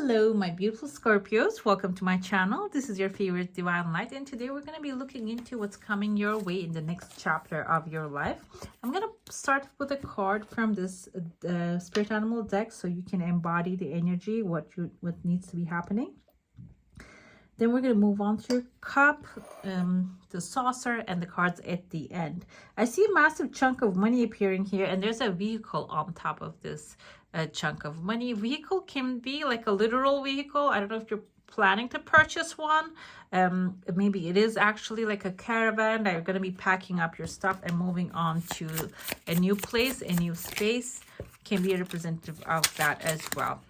Hello, my beautiful Scorpios. Welcome to my channel. This is your favorite divine light, and today we're going to be looking into what's coming your way in the next chapter of your life. I'm going to start with a card from this spirit animal deck so you can embody the energy, what needs to be happening. Then we're going to move on to your cup, the saucer, and the cards at the end. I see a massive chunk of money appearing here, and there's a vehicle on top of this chunk of money. Vehicle can be like a literal vehicle. I don't know if you're planning to purchase one. Maybe it is actually like a caravan that you're going to be packing up your stuff and moving on to a new place, a new space. Can be a representative of that as well.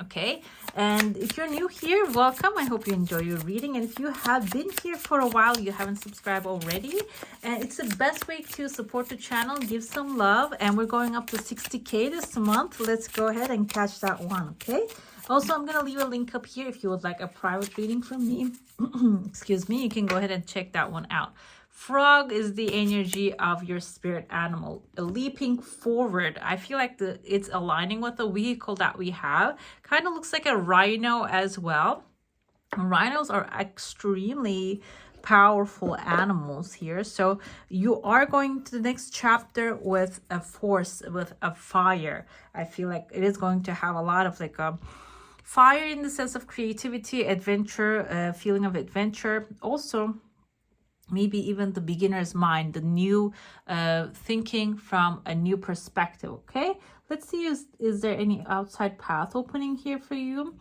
Okay, and if you're new here, welcome. I hope you enjoy your reading, and if you have been here for a while, you haven't subscribed already, and it's the best way to support the channel. Give some love, and we're going up to 60K this month. Let's go ahead and catch that one. Okay, also I'm gonna leave a link up here if you would like a private reading from me. Excuse me, you can go ahead and check that one out. Frog is the energy of your spirit animal, leaping forward. I feel like it's aligning with the vehicle that we have. Kind of looks like a rhino as well. Rhinos are extremely powerful animals here. So you are going to the next chapter with a force, with a fire. I feel like it is going to have a lot of like a fire in the sense of creativity, adventure, feeling of adventure. Also, maybe even the beginner's mind, the new thinking from a new perspective. Okay, let's see, is there any outside path opening here for you?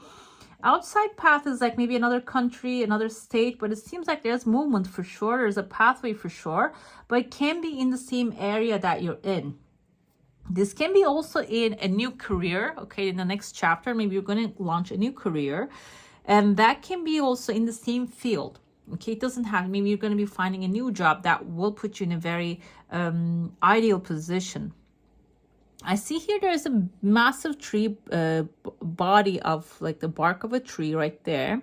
Outside path is like maybe another country, another state, but it seems like there's movement for sure. There's a pathway for sure, but it can be in the same area that you're in. This can be also in a new career. Okay, in the next chapter, maybe you're going to launch a new career, and that can be also in the same field. Okay, it doesn't have, maybe you're going to be finding a new job that will put you in a very ideal position. I see here there's a massive tree body of like the bark of a tree right there.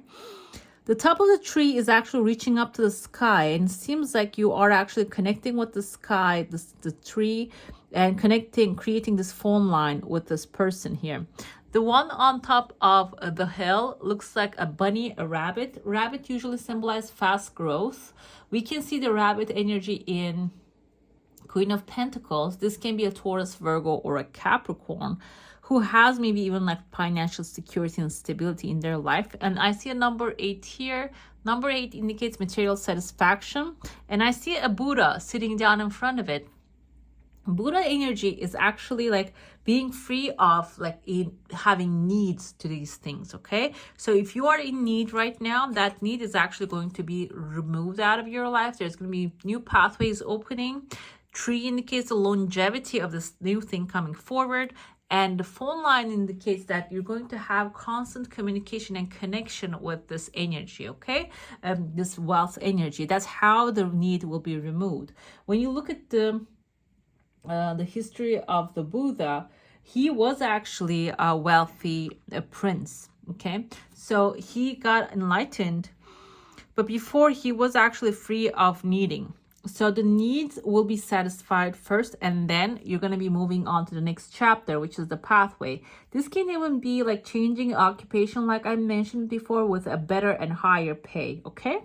The top of the tree is actually reaching up to the sky, and it seems like you are actually connecting with the sky, the tree, and creating this phone line with this person here. The one on top of the hill looks like a bunny, a rabbit. Rabbit usually symbolize fast growth. We can see the rabbit energy in Queen of Pentacles. This can be a Taurus, Virgo, or a Capricorn who has maybe even like financial security and stability in their life. And I see a number 8 here. Number 8 indicates material satisfaction. And I see a Buddha sitting down in front of it. Buddha energy is actually like being free of like having needs to these things. Okay, so if you are in need right now, that need is actually going to be removed out of your life. There's going to be new pathways opening. Tree indicates the longevity of this new thing coming forward, and the phone line indicates that you're going to have constant communication and connection with this energy. Okay, this wealth energy. That's how the need will be removed. When you look at the history of the Buddha, he was actually a wealthy prince. Okay, so he got enlightened, but before he was actually free of needing. So the needs will be satisfied first, and then you're going to be moving on to the next chapter, which is the pathway. This can even be like changing occupation, like I mentioned before, with a better and higher pay. Okay,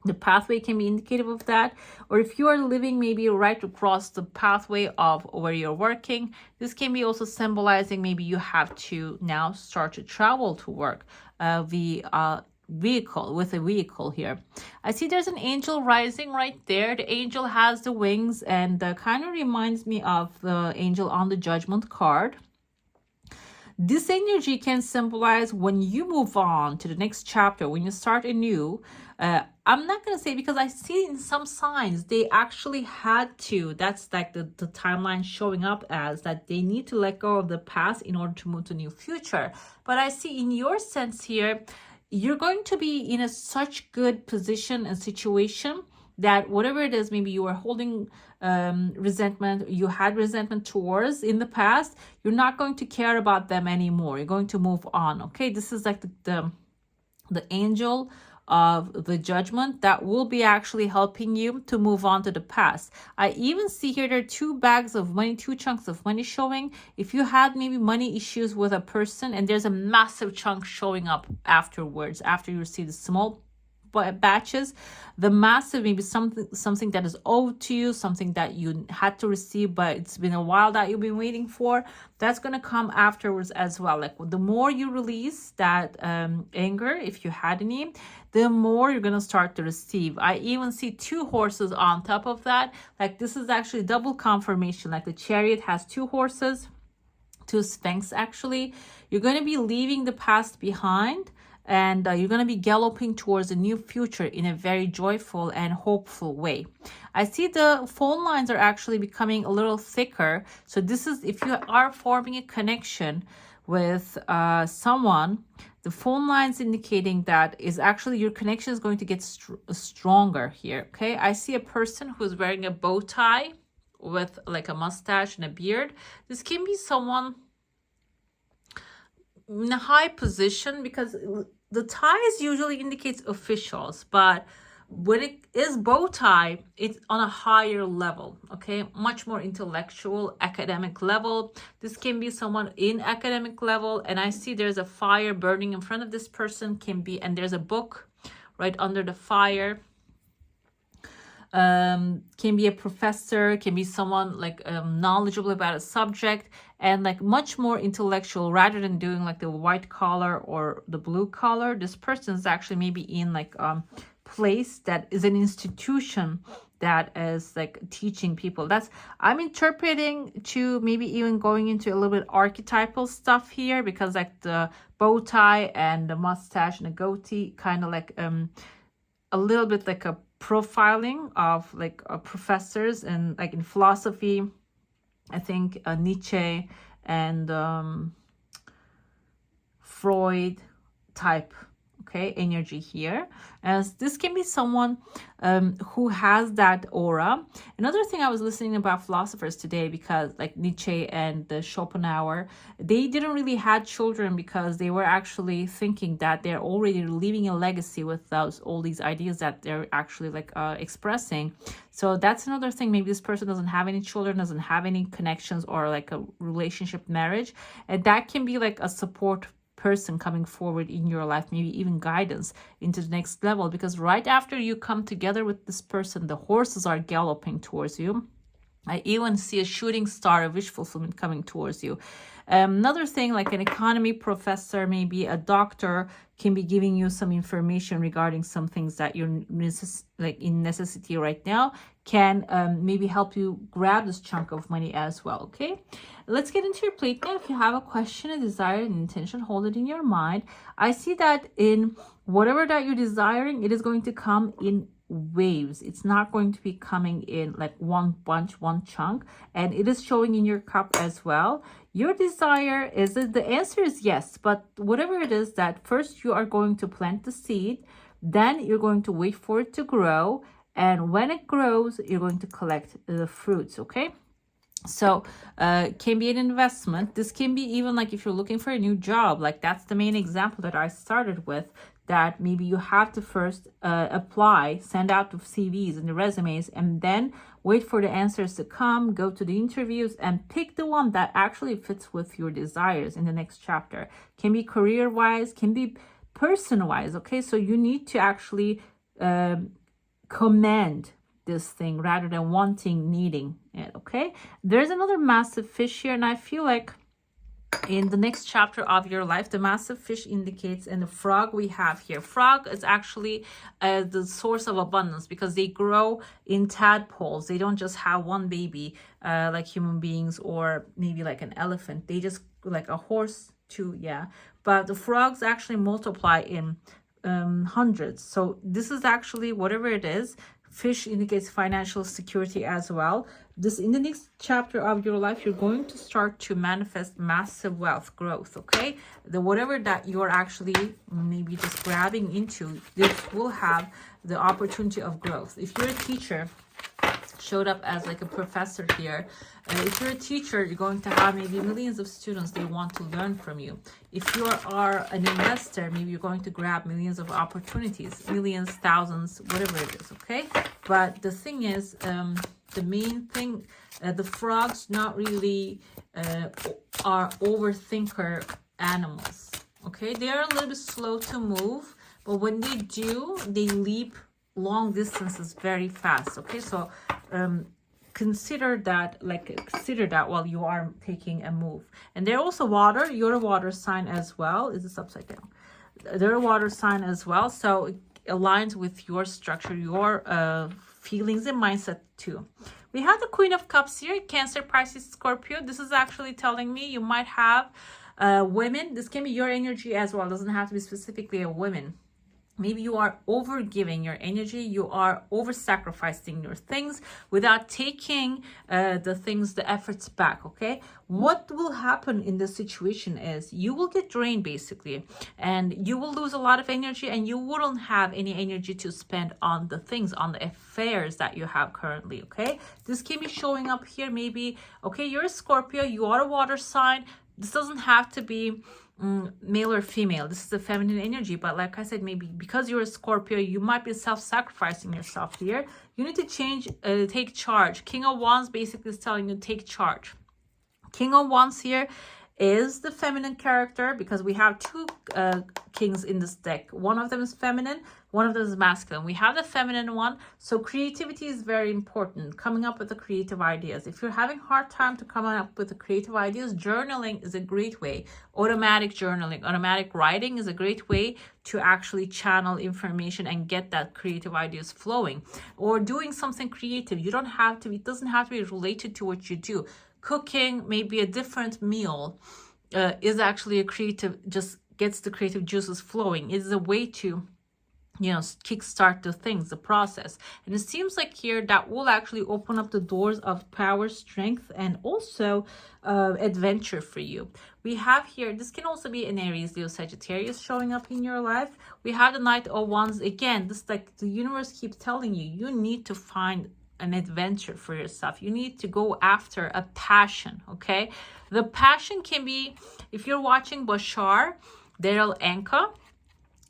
the pathway can be indicative of that. Or if you are living maybe right across the pathway of where you're working, this can be also symbolizing maybe you have to now start to travel to work with a vehicle here. I see there's an angel rising right there. The angel has the wings, and kind of reminds me of the angel on the judgment card. This energy can symbolize when you move on to the next chapter, when you start anew. I'm not going to say, because I see in some signs they actually had to, that's like the timeline showing up as that they need to let go of the past in order to move to a new future. But I see in your sense here, you're going to be in a such good position and situation that whatever it is, maybe you are holding resentment, you had resentment towards in the past, you're not going to care about them anymore. You're going to move on. Okay, this is like the angel of the Judgment that will be actually helping you to move on to the past. I even see here there are 2 bags of money, 2 chunks of money showing. If you had maybe money issues with a person and there's a massive chunk showing up afterwards, after you receive the small batches, the massive, maybe something that is owed to you, something that you had to receive but it's been a while that you've been waiting for, that's going to come afterwards as well. Like the more you release that anger, if you had any, the more you're going to start to receive. I even see 2 horses on top of that. Like this is actually double confirmation. Like the Chariot has 2 horses, 2 Sphinx actually. You're going to be leaving the past behind, and you're going to be galloping towards a new future in a very joyful and hopeful way. I see the phone lines are actually becoming a little thicker. So this is if you are forming a connection with someone, the phone lines indicating that is actually your connection is going to get stronger here. Okay, I see a person who's wearing a bow tie with like a mustache and a beard. This can be someone in a high position, because the ties usually indicates officials, but when it is bow tie, it's on a higher level, okay, much more intellectual, academic level. This can be someone in academic level, and I see there's a fire burning in front of this person, can be, and there's a book right under the fire. Can be a professor, can be someone like knowledgeable about a subject, and like much more intellectual, rather than doing like the white collar or the blue collar. This person is actually maybe in like place that is an institution that is like teaching people. That's, I'm interpreting to maybe even going into a little bit archetypal stuff here, because like the bow tie and the mustache and the goatee kind of like a little bit like a profiling of like professors and like in philosophy. I think Nietzsche and Freud type, okay, energy here, as this can be someone who has that aura. Another thing, I was listening about philosophers today, because like Nietzsche and the Schopenhauer, they didn't really had children because they were actually thinking that they're already leaving a legacy with those all these ideas that they're actually like expressing. So that's another thing. Maybe this person doesn't have any children, doesn't have any connections or like a relationship, marriage, and that can be like a support person coming forward in your life, maybe even guidance into the next level, because right after you come together with this person, the horses are galloping towards you. I even see a shooting star, a wish fulfillment coming towards you. Another thing, like an economy professor, maybe a doctor, can be giving you some information regarding some things that you're like in necessity right now, can maybe help you grab this chunk of money as well. Okay, let's get into your plate now. If you have a question, a desire, an intention, hold it in your mind. I see that in whatever that you're desiring, it is going to come in waves. It's not going to be coming in like one bunch, one chunk, and it is showing in your cup as well. Your desire is that the answer is yes, but whatever it is, that first you are going to plant the seed, then you're going to wait for it to grow, and when it grows, you're going to collect the fruits. Okay, so can be an investment. This can be even like if you're looking for a new job, like that's the main example that I started with, that maybe you have to first apply, send out the CVs and the resumes, and then wait for the answers to come, go to the interviews, and pick the one that actually fits with your desires in the next chapter. Can be career-wise, can be person-wise, okay? So you need to actually command this thing rather than wanting, needing it, okay? There's another massive fish here, and I feel like in the next chapter of your life, the massive fish indicates, and the frog we have here. Frog is actually the source of abundance, because they grow in tadpoles. They don't just have one baby like human beings, or maybe like an elephant. They just, like a horse too, yeah. But the frogs actually multiply in hundreds. So this is actually, whatever it is, fish indicates financial security as well. This, in the next chapter of your life, you're going to start to manifest massive wealth growth, okay? The whatever that you're actually maybe just grabbing into, this will have the opportunity of growth. If you're a teacher, showed up as like a professor here. If you're a teacher, you're going to have maybe millions of students they want to learn from you. If you are an investor, maybe you're going to grab millions of opportunities, millions, thousands, whatever it is, okay? But the thing is, the main thing, the frogs not really are overthinker animals, okay? They are a little bit slow to move, but when they do, they leap long distances very fast, okay? So consider that while you are taking a move. And they're also water. You're a water sign as well. Is this upside down? They're a water sign as well, so it aligns with your structure, your feelings and mindset too. We have the Queen of Cups here, Cancer, Pisces, Scorpio. This is actually telling me you might have women. This can be your energy as well. It doesn't have to be specifically a woman. Maybe you are over giving your energy, you are over sacrificing your things without taking the efforts back, okay? What will happen in this situation is you will get drained basically, and you will lose a lot of energy, and you wouldn't have any energy to spend on the things, on the affairs that you have currently, okay? This can be showing up here maybe, okay, you're a Scorpio, you are a water sign. This doesn't have to be male or female. This is the feminine energy, but like I said, maybe because you're a Scorpio, you might be self-sacrificing yourself here. You need to take charge. King of Wands basically is telling you take charge. King of Wands here is the feminine character, because we have two kings in this deck. One of them is feminine, one of them is masculine. We have the feminine one, so creativity is very important, coming up with the creative ideas. If you're having a hard time to come up with the creative ideas, journaling is a great way. Automatic journaling, automatic writing is a great way to actually channel information and get that creative ideas flowing. Or doing something creative. You don't have to, it doesn't have to be related to what you do. Cooking, maybe a different meal, is actually a creative, just gets the creative juices flowing. It's a way to, you know, kickstart the things, the process. And it seems like here that will actually open up the doors of power, strength, and also adventure for you. We have here, this can also be an Aries, Leo, Sagittarius showing up in your life. We have the Knight of Wands. Again, this, like the universe keeps telling you, you need to find an adventure for yourself. You need to go after a passion, okay? The passion can be, if you're watching Bashar, Daryl Anka,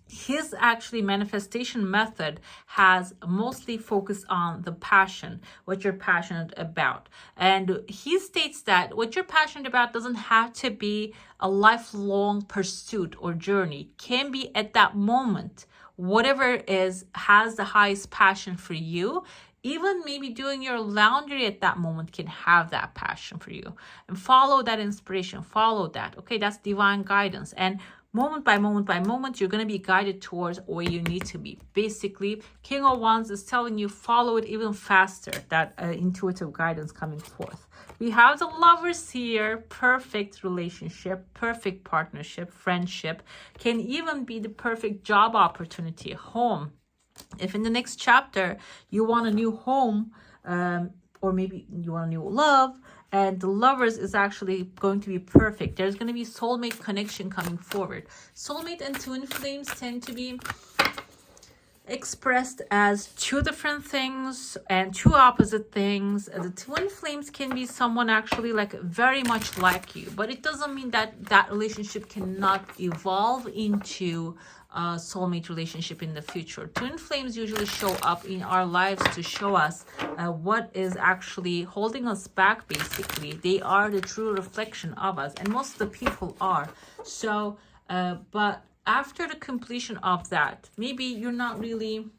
his actually manifestation method has mostly focused on the passion, what you're passionate about. And he states that what you're passionate about doesn't have to be a lifelong pursuit or journey. It can be at that moment, whatever has the highest passion for you. Even maybe doing your laundry at that moment can have that passion for you. And follow that inspiration, follow that. Okay, that's divine guidance. And moment by moment by moment, you're going to be guided towards where you need to be. Basically, King of Wands is telling you follow it even faster, that intuitive guidance coming forth. We have the Lovers here, perfect relationship, perfect partnership, friendship, can even be the perfect job opportunity, home. If in the next chapter you want a new home, or maybe you want a new love, and the Lovers is actually going to be perfect. There's going to be soulmate connection coming forward. Soulmate and twin flames tend to be expressed as two different things and two opposite things. The twin flames can be someone actually like very much like you, but it doesn't mean that that relationship cannot evolve into a soulmate relationship in the future. Twin flames usually show up in our lives to show us what is actually holding us back. Basically, they are the true reflection of us, and most of the people are. So but after the completion of that, maybe you're not really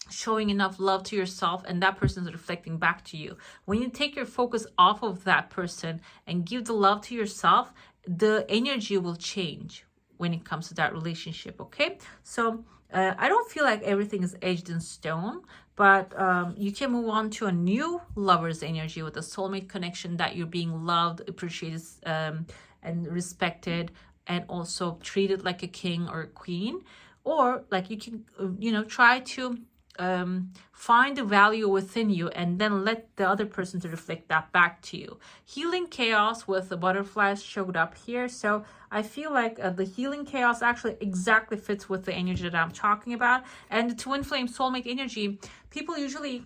showing enough love to yourself, and that person is reflecting back to you. When you take your focus off of that person and give the love to yourself, the energy will change when it comes to that relationship. Okay, so I don't feel like everything is edged in stone, but you can move on to a new Lover's energy with a soulmate connection, that you're being loved, appreciated, and respected, and also treated like a king or a queen. Or like you can try to find the value within you and then let the other person to reflect that back to you. Healing chaos with the butterflies showed up here, so I feel like the healing chaos actually exactly fits with the energy that I'm talking about. And the twin flame soulmate energy, people usually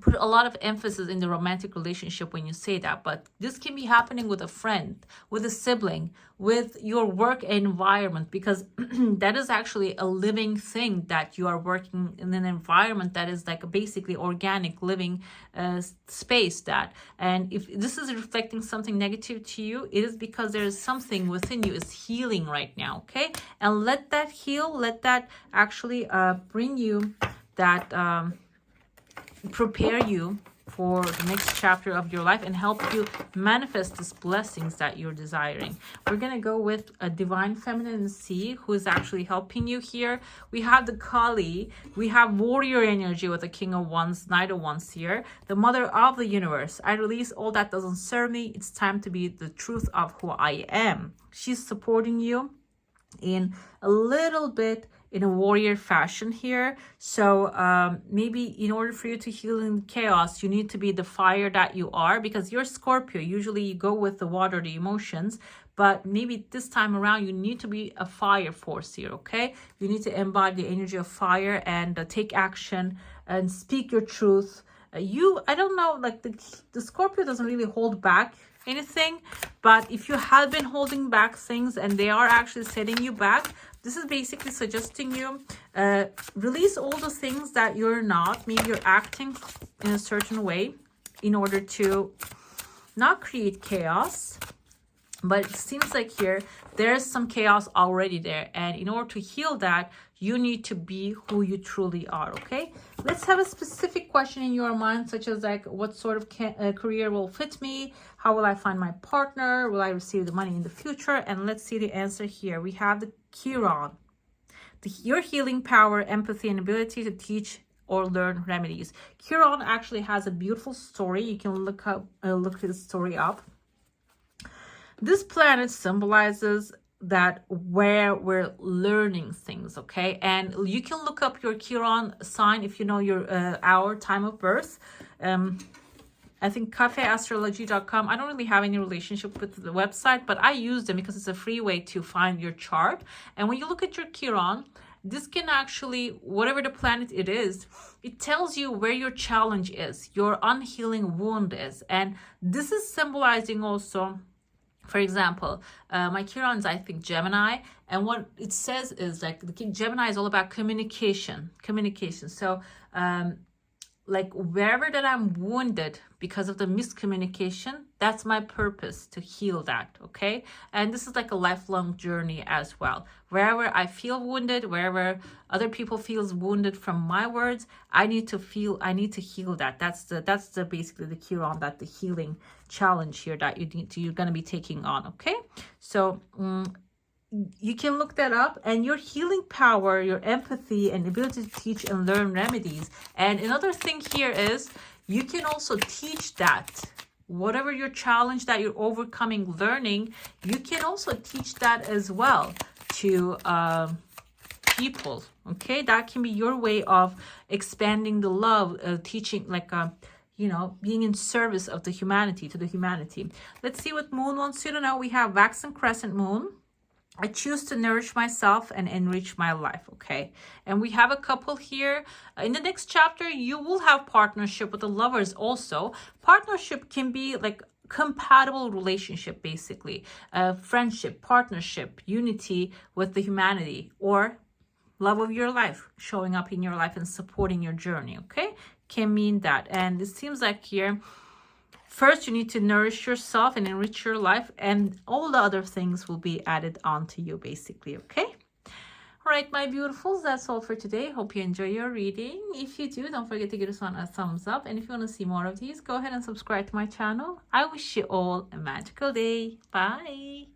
put a lot of emphasis in the romantic relationship when you say that, but this can be happening with a friend, with a sibling, with your work environment, because that is actually a living thing, that you are working in an environment that is like a basically organic living space. That, and if this is reflecting something negative to you, it is because there is something within you is healing right now. Okay, and let that heal, let that actually bring you that prepare you for the next chapter of your life and help you manifest these blessings that you're desiring. We're going to go with a divine feminine C, who is actually helping you here. We have the Kali, we have warrior energy with the King of Wands, Knight of Wands here, the Mother of the Universe. I release all that doesn't serve me. It's time to be the truth of who I am. She's supporting you in a little bit in a warrior fashion here. So maybe in order for you to heal in chaos, you need to be the fire that you are, because you're Scorpio. Usually you go with the water, the emotions, but maybe this time around you need to be a fire force here. Okay, you need to embody the energy of fire and take action and speak your truth. I don't know, like the Scorpio doesn't really hold back anything, but if you have been holding back things and they are actually setting you back, this is basically suggesting you release all the things that you're not. Maybe you're acting in a certain way in order to not create chaos, but it seems like here there's some chaos already there, and in order to heal that, you need to be who you truly are. Okay, let's have a specific question in your mind, such as like, what sort of career will fit me? How will I find my partner? Will I receive the money in the future? And let's see the answer here. We have the Chiron, your healing power, empathy, and ability to teach or learn remedies. Chiron actually has a beautiful story. You can look his story up. This planet symbolizes that where we're learning things. Okay, and you can look up your Chiron sign if you know your hour, time of birth. I think cafeastrology.com. I don't really have any relationship with the website, but I use them because it's a free way to find your chart. And when you look at your Chiron, this can actually, whatever the planet it is, it tells you where your challenge is, your unhealing wound is. And this is symbolizing also, for example, my Chiron is, I think, Gemini. And what it says is like the Gemini is all about communication. So like wherever that I'm wounded because of the miscommunication, that's my purpose, to heal that. Okay, and this is like a lifelong journey as well. Wherever I feel wounded, wherever other people feels wounded from my words, I need to heal that. That's the basically the Chiron, that the healing challenge here that you're going to be taking on. Okay, so you can look that up, and your healing power, your empathy and ability to teach and learn remedies. And another thing here is you can also teach that. Whatever your challenge that you're overcoming, learning, you can also teach that as well to people. Okay, that can be your way of expanding the love, teaching, like being in service of the humanity, to the humanity. Let's see what moon wants you to know. We have waxing crescent moon. I choose to nourish myself and enrich my life. Okay, and we have a couple here. In the next chapter, you will have partnership with the lovers also. Partnership can be like compatible relationship, basically. Friendship, partnership, unity with the humanity, or love of your life showing up in your life and supporting your journey. Okay, can mean that. And it seems like here, first, you need to nourish yourself and enrich your life, and all the other things will be added on to you, basically. Okay? All right, my beautifuls, that's all for today. Hope you enjoy your reading. If you do, don't forget to give this one a thumbs up. And if you want to see more of these, go ahead and subscribe to my channel. I wish you all a magical day. Bye.